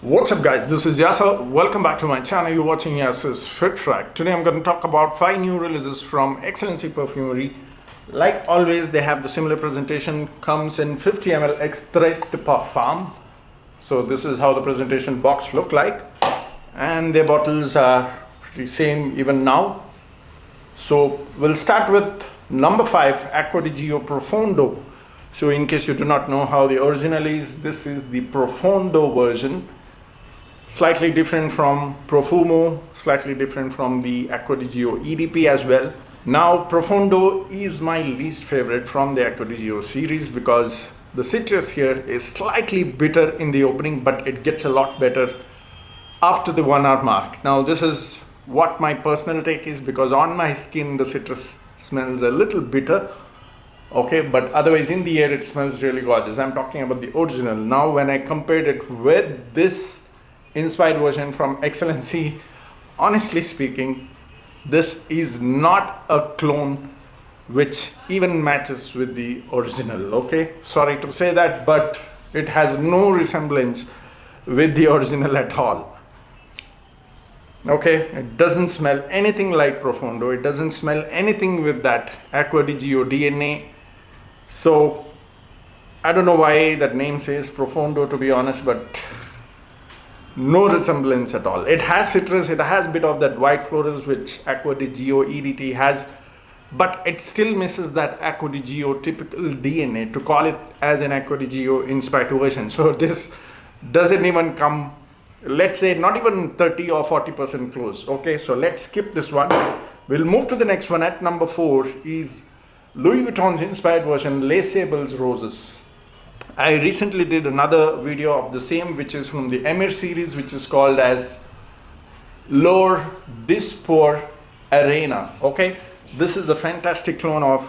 What's up guys, this is Yasser. Welcome back to my channel. You're watching Yasser's Fit Track. Today I'm going to talk about 5 new releases from XLNC Perfumery. Like always, they have the similar presentation. Comes in 50 ml extrait de parfum. So this is how the presentation box look like. And their bottles are pretty same even now. So we'll start with number 5, Aqua Gio Profondo. So in case you do not know how the original is, this is the Profondo version. Slightly different from Profumo, slightly different from the Aqua Gio EDP as well. Now Profondo is my least favorite from the Aqua Gio series because the citrus here is slightly bitter in the opening, but it gets a lot better after the 1 hour mark. Now this is what my personal take is, because on my skin the citrus smells a little bitter, okay, but otherwise in the air it smells really gorgeous. I'm talking about the original. Now when I compared it with this inspired version from XLNC, honestly speaking, this is not a clone which even matches with the original. Okay, sorry to say that, but it has no resemblance with the original at all. Okay, it doesn't smell anything like Profondo. It doesn't smell anything with that Aqua Gio DNA. So I don't know why that name says Profondo, to be honest, but no resemblance at all. It has citrus, it has a bit of that white florals which Aqua Gio EDT has, but it still misses that Aqua Gio typical DNA to call it as an Aqua Gio inspired version. So this doesn't even come, let's say, not even 30 or 40% close. Okay, so let's skip this one. We'll move to the next one. At number 4 is Louis Vuitton's inspired version, Lasa Rose. I recently did another video of the same, which is from the Emir series, which is called as L'Or Dispor Arena. Okay, this is a fantastic clone of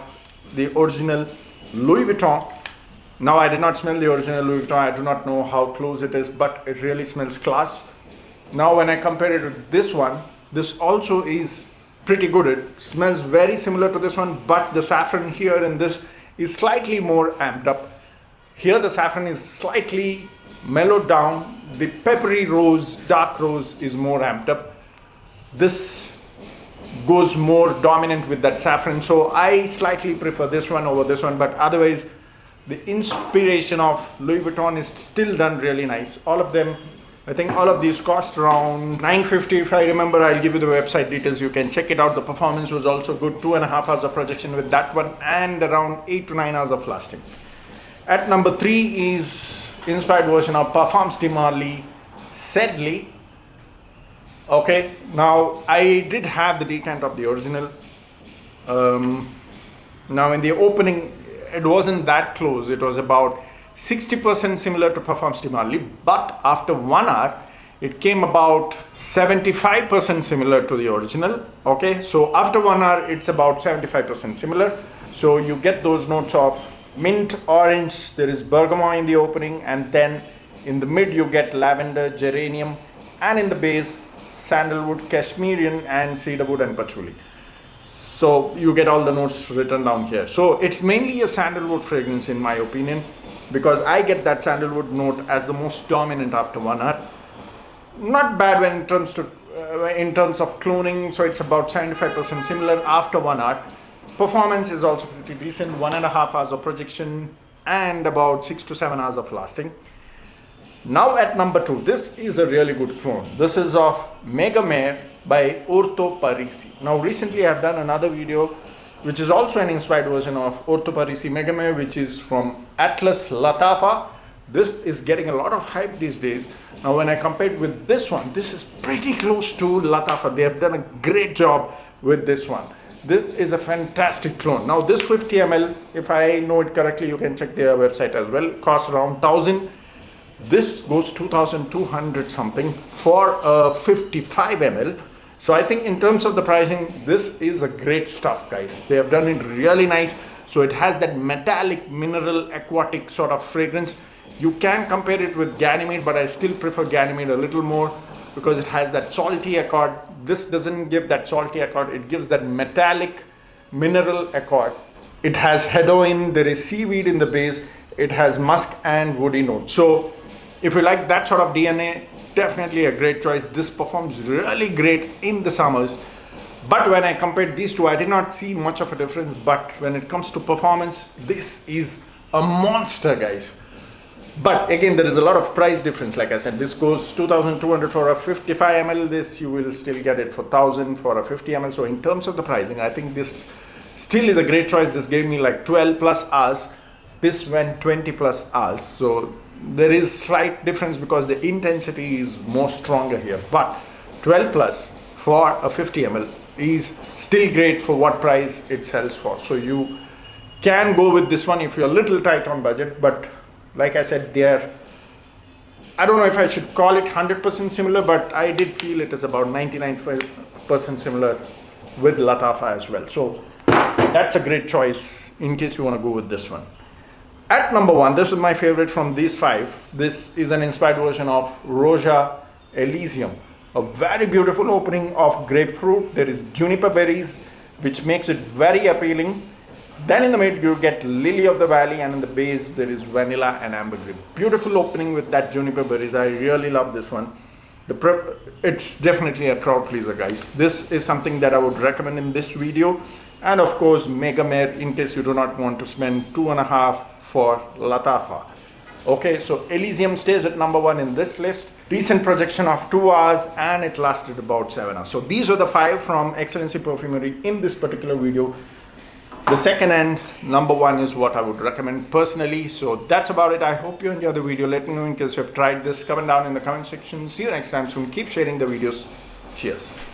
the original Louis Vuitton. Now I did not smell the original Louis Vuitton. I do not know how close it is, but it really smells class. Now when I compare it with this one, this also is pretty good. It smells very similar to this one, but the saffron here in this is slightly more amped up. Here the saffron is slightly mellowed down. The peppery rose, dark rose, is more amped up. This goes more dominant with that saffron. So I slightly prefer this one over this one, but otherwise the inspiration of Louis Vuitton is still done really nice. All of them, I think all of these cost around $950 if I remember. I'll give you the website details. You can check it out. The performance was also good. 2.5 hours of projection with that one and around 8 to 9 hours of lasting. At number 3 is inspired version of Parfums de Marly Sedley. Okay, now I did have the decant of the original. Now in the opening it wasn't that close. It was about 60% similar to Parfums de Marly, but after 1 hour it came about 75% similar to the original. Okay, so after 1 hour it's about 75% similar. So you get those notes of mint, orange, there is bergamot in the opening, and then in the mid you get lavender, geranium, and in the base sandalwood, cashmerian, and cedarwood and patchouli. So you get all the notes written down here. So it's mainly a sandalwood fragrance in my opinion, because I get that sandalwood note as the most dominant after 1 hour. Not bad when in terms of cloning. So it's about 75% similar after 1 hour. Performance is also pretty decent, 1.5 hours of projection and about 6 to 7 hours of lasting. Now at number 2, this is a really good clone. This is of Megamare by Orto Parisi. Now recently I have done another video which is also an inspired version of Orto Parisi Megamare, which is from Atlas Latafa. This is getting a lot of hype these days. Now when I compared with this one, this is pretty close to Latafa. They have done a great job with this one. This is a fantastic clone. Now this 50 ml, if I know it correctly, you can check their website as well, costs around 1,000. This goes 2,200 something for a 55 ml. So I think in terms of the pricing, this is a great stuff, guys. They have done it really nice. So it has that metallic, mineral, aquatic sort of fragrance. You can compare it with Ganymede, but I still prefer Ganymede a little more because it has that salty accord. This doesn't give that salty accord. It gives that metallic, mineral accord. It has hedoine, there is seaweed in the base. It has musk and woody notes. So if you like that sort of DNA, definitely a great choice. This performs really great in the summers. But when I compared these two, I did not see much of a difference. But when it comes to performance, this is a monster, guys. But again, there is a lot of price difference. Like I said, this goes 2,200 for a 55 ml. This you will still get it for 1,000 for a 50 ml. So in terms of the pricing, I think this still is a great choice. This gave me like 12 plus hours. This went 20 plus hours. So there is slight difference because the intensity is more stronger here. But 12 plus for a 50 ml is still great for what price it sells for. So you can go with this one if you're a little tight on budget. But like I said, I don't know if I should call it 100% similar, but I did feel it is about 99% similar with Latafa as well. So that's a great choice in case you want to go with this one. At number 1, this is my favorite from these 5. This is an inspired version of Roja Elysium. A very beautiful opening of grapefruit. There is juniper berries, which makes it very appealing. Then in the mid you get lily of the valley, and in the base there is vanilla and ambergris. Beautiful opening with that juniper berries. I really love this one. It's definitely a crowd pleaser, guys. This is something that I would recommend in this video. And of course Megamare, in case you do not want to spend 2.5 for Latafa. Okay, so Elysium stays at number 1 in this list. Decent projection of 2 hours, and it lasted about 7 hours. So these are the 5 from XLNC Perfumery in this particular video. The second and number 1 is what I would recommend personally. So that's about it. I hope you enjoyed the video. Let me know in case you have tried this. Comment down in the comment section. See you next time soon. Keep sharing the videos. Cheers.